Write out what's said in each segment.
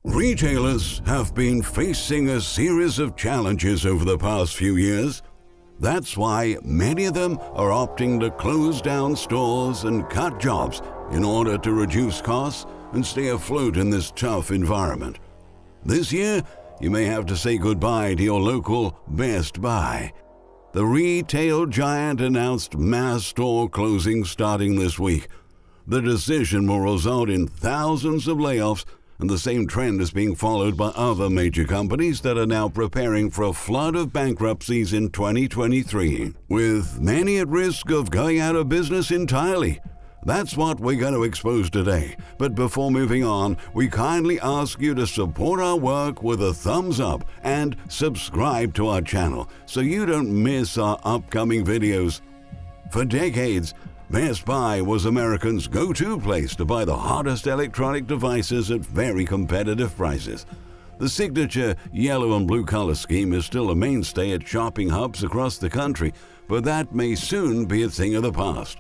Retailers have been facing a series of challenges over the past few years. That's why many of them are opting to close down stores and cut jobs in order to reduce costs and stay afloat in this tough environment. This year, you may have to say goodbye to your local Best Buy. The retail giant announced mass store closings starting this week. The decision will result in thousands of layoffs, and the same trend is being followed by other major companies that are now preparing for a flood of bankruptcies in 2023, with many at risk of going out of business entirely. That's what we're going to expose today. But before moving on, we kindly ask you to support our work with a thumbs up and subscribe to our channel so you don't miss our upcoming videos. For decades, Best Buy was Americans' go-to place to buy the hottest electronic devices at very competitive prices. The signature yellow and blue color scheme is still a mainstay at shopping hubs across the country, but that may soon be a thing of the past.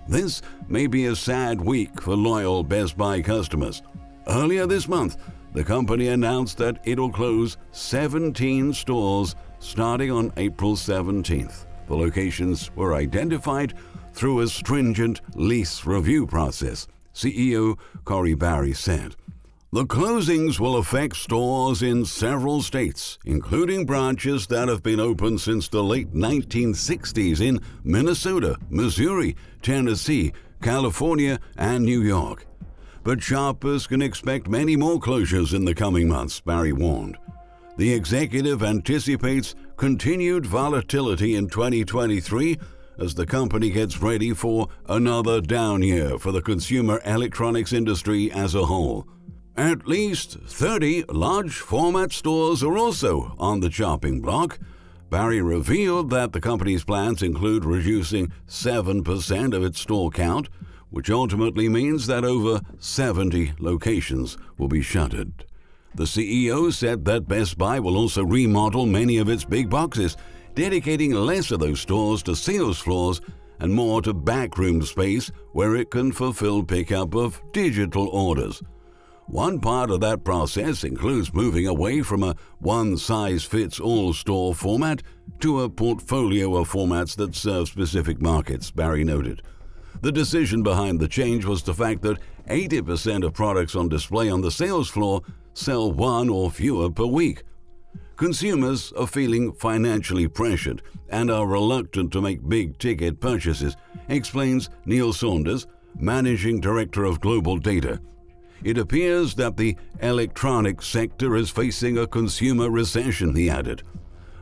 This may be a sad week for loyal Best Buy customers. Earlier this month, the company announced that it'll close 17 stores starting on April 17th. The locations were identified through a stringent lease review process, CEO Corie Barry said. The closings will affect stores in several states, including branches that have been open since the late 1960s in Minnesota, Missouri, Tennessee, California, and New York. But shoppers can expect many more closures in the coming months, Barry warned. The executive anticipates continued volatility in 2023 as the company gets ready for another down year for the consumer electronics industry as a whole. At least 30 large format stores are also on the chopping block. Barry revealed that the company's plans include reducing 7% of its store count, which ultimately means that over 70 locations will be shuttered. The CEO said that Best Buy will also remodel many of its big boxes, dedicating less of those stores to sales floors and more to backroom space where it can fulfill pickup of digital orders. One part of that process includes moving away from a one-size-fits-all store format to a portfolio of formats that serve specific markets, Barry noted. The decision behind the change was the fact that 80% of products on display on the sales floor sell one or fewer per week. Consumers are feeling financially pressured and are reluctant to make big-ticket purchases, explains Neil Saunders, Managing Director of Global Data. It appears that the electronics sector is facing a consumer recession, he added.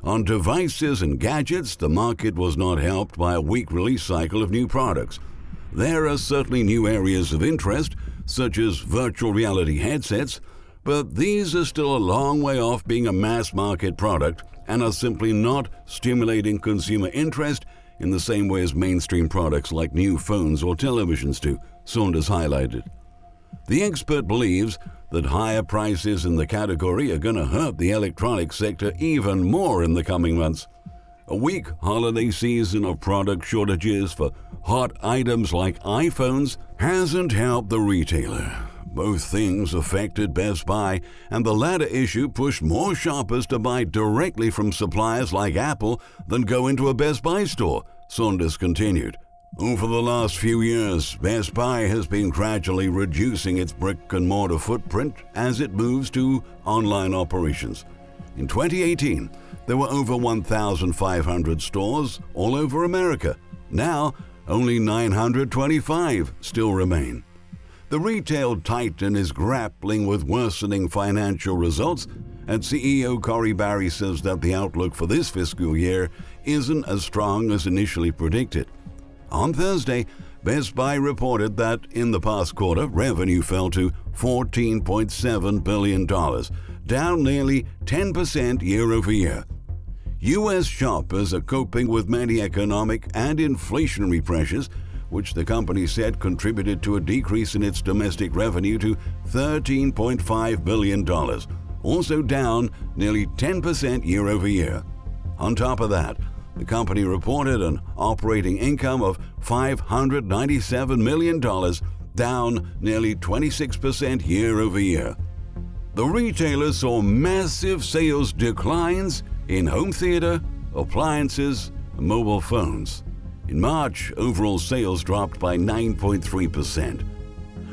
On devices and gadgets, the market was not helped by a weak release cycle of new products. There are certainly new areas of interest, such as virtual reality headsets, but these are still a long way off being a mass-market product and are simply not stimulating consumer interest in the same way as mainstream products like new phones or televisions do, Saunders highlighted. The expert believes that higher prices in the category are going to hurt the electronics sector even more in the coming months. A weak holiday season of product shortages for hot items like iPhones hasn't helped the retailer. Both things affected Best Buy, and the latter issue pushed more shoppers to buy directly from suppliers like Apple than go into a Best Buy store, Saunders continued. Over the last few years, Best Buy has been gradually reducing its brick-and-mortar footprint as it moves to online operations. In 2018, there were over 1,500 stores all over America. Now, only 925 still remain. The retail titan is grappling with worsening financial results, and CEO Corie Barry says that the outlook for this fiscal year isn't as strong as initially predicted. On Thursday, Best Buy reported that in the past quarter, revenue fell to $14.7 billion, down nearly 10% year over year. U.S. shoppers are coping with many economic and inflationary pressures, which the company said contributed to a decrease in its domestic revenue to $13.5 billion, also down nearly 10% year over year. On top of that, the company reported an operating income of $597 million, down nearly 26% year over year. The retailer saw massive sales declines in home theater, appliances, and mobile phones. In March, overall sales dropped by 9.3%.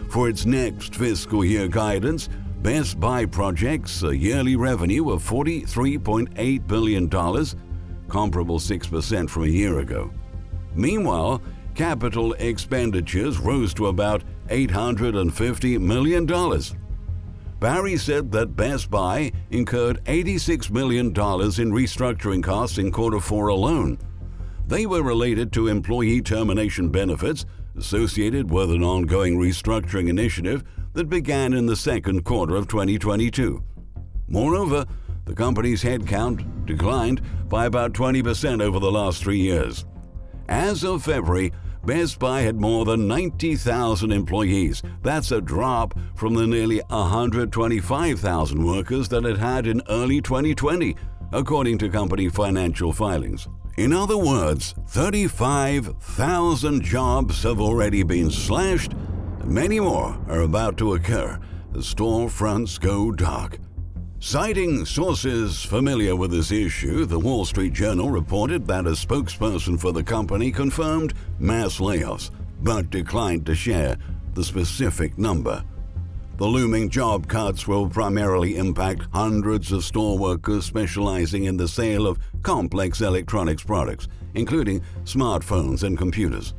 For its next fiscal year guidance, Best Buy projects a yearly revenue of $43.8 billion, comparable 6% from a year ago. Meanwhile, capital expenditures rose to about $850 million. Barry said that Best Buy incurred $86 million in restructuring costs in Q4 alone. They were related to employee termination benefits associated with an ongoing restructuring initiative that began in the second quarter of 2022. Moreover, the company's headcount declined by about 20% over the last 3 years. As of February, Best Buy had more than 90,000 employees. That's a drop from the nearly 125,000 workers that it had in early 2020, according to company financial filings. In other words, 35,000 jobs have already been slashed, and many more are about to occur as storefronts go dark. Citing sources familiar with this issue, the Wall Street Journal reported that a spokesperson for the company confirmed mass layoffs, but declined to share the specific number. The looming job cuts will primarily impact hundreds of store workers specializing in the sale of complex electronics products, including smartphones and computers.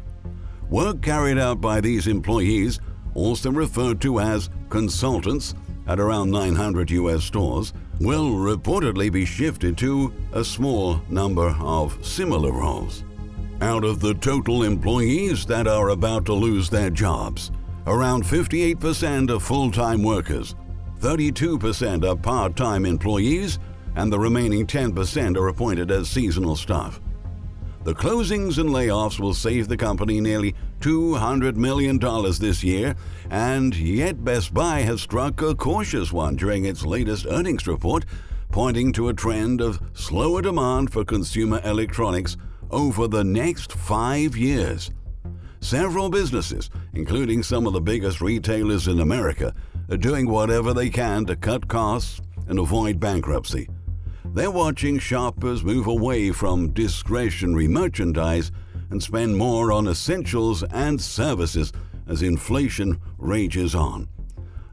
Work carried out by these employees, also referred to as consultants, at around 900 U.S. stores, will reportedly be shifted to a small number of similar roles. Out of the total employees that are about to lose their jobs, around 58% are full-time workers, 32% are part-time employees, and the remaining 10% are appointed as seasonal staff. The closings and layoffs will save the company nearly $200 million this year, and yet Best Buy has struck a cautious one during its latest earnings report, pointing to a trend of slower demand for consumer electronics over the next 5 years. Several businesses, including some of the biggest retailers in America, are doing whatever they can to cut costs and avoid bankruptcy. They're watching shoppers move away from discretionary merchandise and spend more on essentials and services as inflation rages on.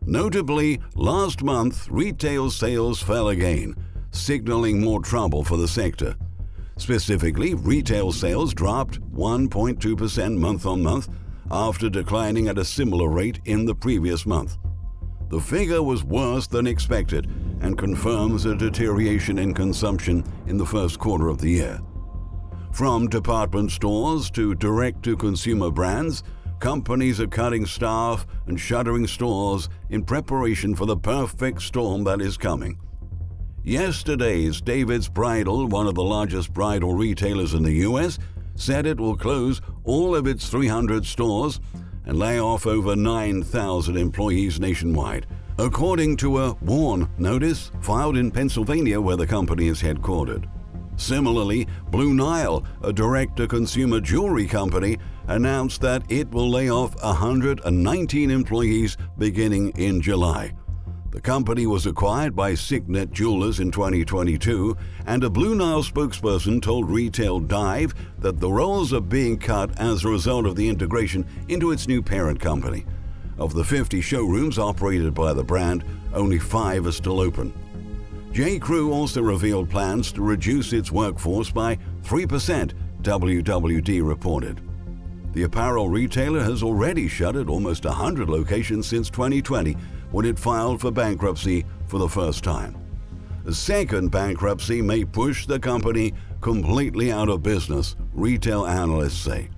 Notably, last month, retail sales fell again, signaling more trouble for the sector. Specifically, retail sales dropped 1.2% month-on-month after declining at a similar rate in the previous month. The figure was worse than expected and confirms a deterioration in consumption in the first quarter of the year. From department stores to direct-to-consumer brands, companies are cutting staff and shuttering stores in preparation for the perfect storm that is coming. Yesterday's David's Bridal, one of the largest bridal retailers in the U.S., said it will close all of its 300 stores and lay off over 9,000 employees nationwide, according to a WARN notice filed in Pennsylvania where the company is headquartered. Similarly, Blue Nile, a direct-to-consumer jewelry company, announced that it will lay off 119 employees beginning in July. The company was acquired by Signet Jewelers in 2022, and a Blue Nile spokesperson told Retail Dive that the roles are being cut as a result of the integration into its new parent company. Of the 50 showrooms operated by the brand, only 5 are still open. J.Crew also revealed plans to reduce its workforce by 3%, WWD reported. The apparel retailer has already shuttered almost 100 locations since 2020, when it filed for bankruptcy for the first time. A second bankruptcy may push the company completely out of business, retail analysts say.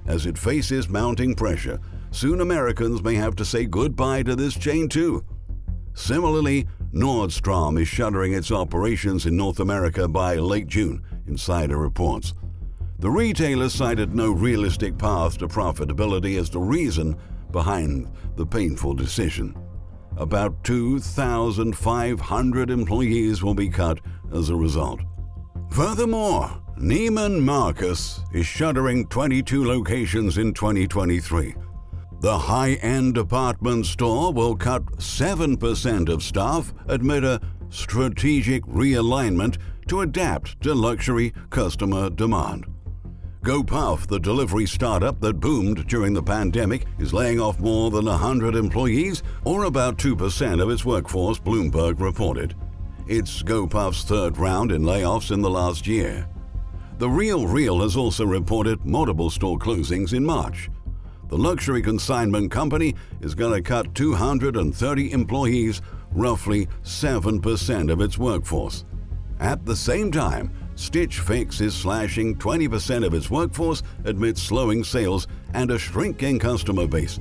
As it faces mounting pressure, soon Americans may have to say goodbye to this chain too. Similarly, Nordstrom is shuttering its operations in North America by late June, Insider reports. The retailer cited no realistic path to profitability as the reason behind the painful decision. About 2,500 employees will be cut as a result. Furthermore, Neiman Marcus is shuttering 22 locations in 2023. The high-end department store will cut 7% of staff amid a strategic realignment to adapt to luxury customer demand. GoPuff, the delivery startup that boomed during the pandemic, is laying off more than 100 employees, or about 2% of its workforce, Bloomberg reported. It's GoPuff's third round in layoffs in the last year. The Real has also reported multiple store closings in March. The luxury consignment company is going to cut 230 employees, roughly 7% of its workforce. At the same time, Stitch Fix is slashing 20% of its workforce amid slowing sales and a shrinking customer base.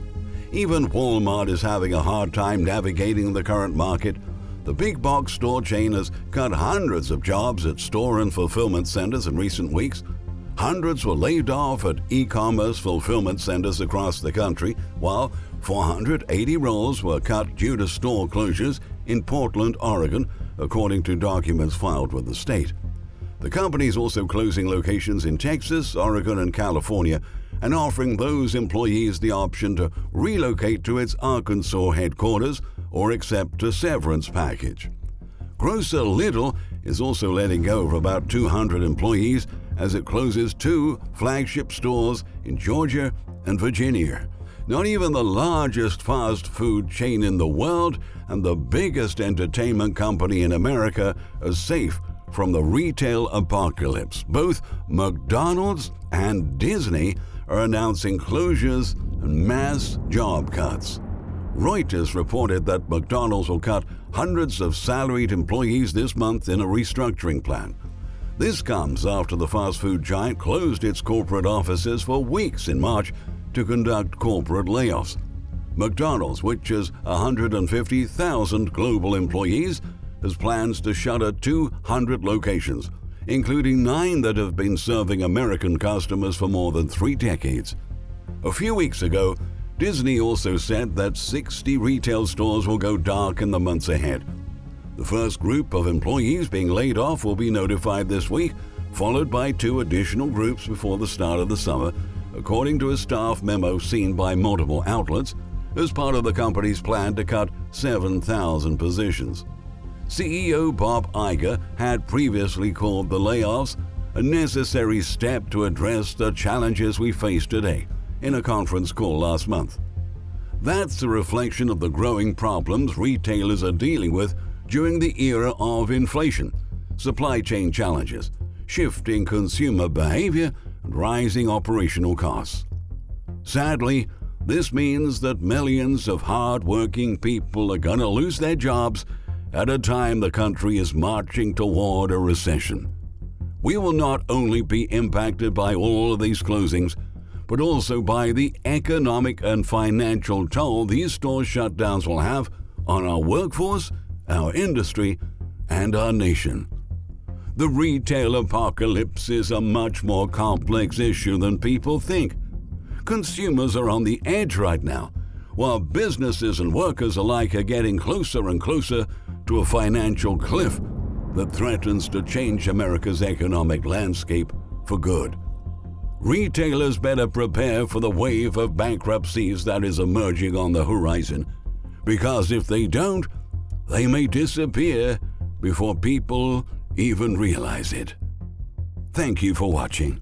Even Walmart is having a hard time navigating the current market. The big box store chain has cut hundreds of jobs at store and fulfillment centers in recent weeks. Hundreds were laid off at Economist fulfillment centers across the country, while 480 roles were cut due to store closures in Portland, Oregon, according to documents filed with the state. The company is also closing locations in Texas, Oregon, and California, and offering those employees the option to relocate to its Arkansas headquarters or accept a severance package. Grocer Lidl is also letting go of about 200 employees as it closes 2 flagship stores in Georgia and Virginia. Not even the largest fast food chain in the world and the biggest entertainment company in America are safe from the retail apocalypse. Both McDonald's and Disney are announcing closures and mass job cuts. Reuters reported that McDonald's will cut hundreds of salaried employees this month in a restructuring plan. This comes after the fast food giant closed its corporate offices for weeks in March to conduct corporate layoffs. McDonald's, which has 150,000 global employees, has plans to shutter 200 locations, including 9 that have been serving American customers for more than 3 decades. A few weeks ago, Disney also said that 60 retail stores will go dark in the months ahead. The first group of employees being laid off will be notified this week, followed by 2 additional groups before the start of the summer, according to a staff memo seen by multiple outlets, as part of the company's plan to cut 7,000 positions. CEO Bob Iger had previously called the layoffs a necessary step to address the challenges we face today in a conference call last month. That's a reflection of the growing problems retailers are dealing with during the era of inflation, supply chain challenges, shifting consumer behavior, and rising operational costs. Sadly, this means that millions of hard-working people are going to lose their jobs at a time the country is marching toward a recession. We will not only be impacted by all of these closings, but also by the economic and financial toll these store shutdowns will have on our workforce, our industry, and our nation. The retail apocalypse is a much more complex issue than people think. Consumers are on the edge right now, while businesses and workers alike are getting closer and closer to a financial cliff that threatens to change America's economic landscape for good. Retailers better prepare for the wave of bankruptcies that is emerging on the horizon, because if they don't, they may disappear before people even realize it. Thank you for watching.